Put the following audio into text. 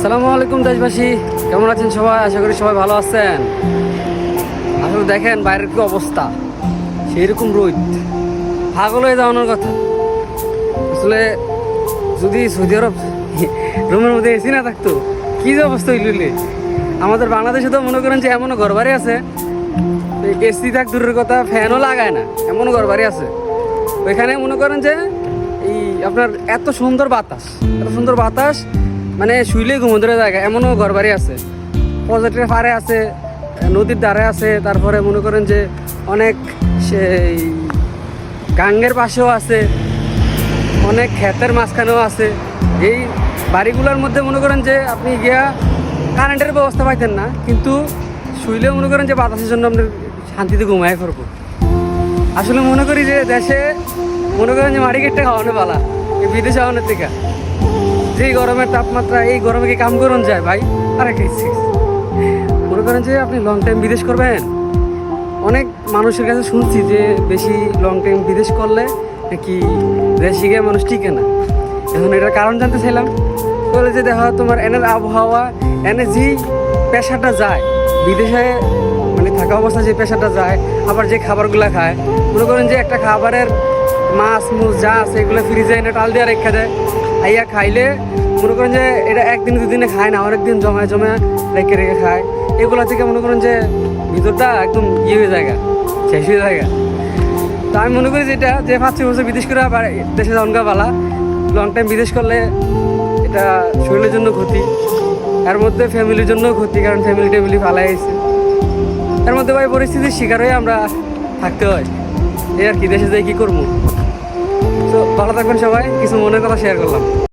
আসসালামু আলাইকুম দেশবাসী, কেমন আছেন সবাই? আশা করি সবাই ভালো আছেন। আসলে দেখেন বাইরের কি অবস্থা, সেই রকম রোদ, পাগল হয়ে যাওয়ানোর কথা। আসলে যদি সৌদি আরব রুমের মধ্যে এসি না থাকতো কি যে অবস্থা হইলে। আমাদের বাংলাদেশে তো মনে করেন যে এমনও ঘর বাড়ি আছে, এসি থাক দূরের কথা, ফ্যানও লাগায় না, এমনও ঘর বাড়ি আছে। ওইখানে মনে করেন যে এই আপনার এত সুন্দর বাতাস মানে শুইলেই ঘুমোতে জায়গা, এমনও ঘর বাড়ি আছে। পজিটিভ পারে আছে, নদীর ধারে আছে, তারপরে মনে করেন যে অনেক সেই গাঙ্গের পাশেও আছে, অনেক ক্ষেতের মাঝখানেও আছে। এই বাড়িগুলোর মধ্যে মনে করেন যে আপনি গিয়া কারেন্টের ব্যবস্থা পাইতেন না, কিন্তু শুইলে মনে করেন যে বাতাসের জন্য আপনার শান্তিতে ঘুমায় পড়বো। আসলে মনে করি যে দেশে মনে করেন যে মাটি কেটে খাওয়ানো পালা, এই বিদেশে খাওয়ানোর থেকে। যেই গরমের তাপমাত্রা, এই গরমে কি কাম করুন যায় ভাই? আরে মনে করেন যে আপনি লং টাইম বিদেশ করবেন, অনেক মানুষের কাছে শুনছি যে বেশি লং টাইম বিদেশ করলে নাকি দেশে গিয়ে মানুষ টিকে না। এখন এটার কারণ জানতে চাইলাম, বলে যে দেখা তোমার এনের আবহাওয়া, এনে যেই পেশাটা যায় বিদেশে, মানে থাকা অবস্থা যে পেশাটা যায়, আবার যে খাবারগুলো খায়, মনে করেন যে একটা খাবারের মাছ মুছ যা আছে এগুলো ফ্রিজে এনে টাল দিয়ে রেখে দেয়। আইয়া খাইলে মনে করেন যে এটা একদিন দুদিনে খায় না, অনেকদিন জমায় রেখে রেখে খায়। এগুলো থেকে মনে করেন যে ভিতরটা একদম ইয়ে হয়ে যায়, শেষ হয়ে যায়। তো আমি মনে করি যেটা যে 5-6 বছর বিদেশ করে আবার দেশে জনগা পালা, লং টাইম বিদেশ করলে এটা শরীরের জন্য ক্ষতি, এর মধ্যে ফ্যামিলির জন্য ক্ষতি, কারণ ফ্যামিলি ফালাই আসছে। এর মধ্যে ভাই পরিস্থিতির শিকার হয়ে আমরা থাকতে হয়। এই আর কি, দেশে যাই কী করবো। তো ভালো থাকবেন সবাই, কিছু মনের কথা শেয়ার করলাম।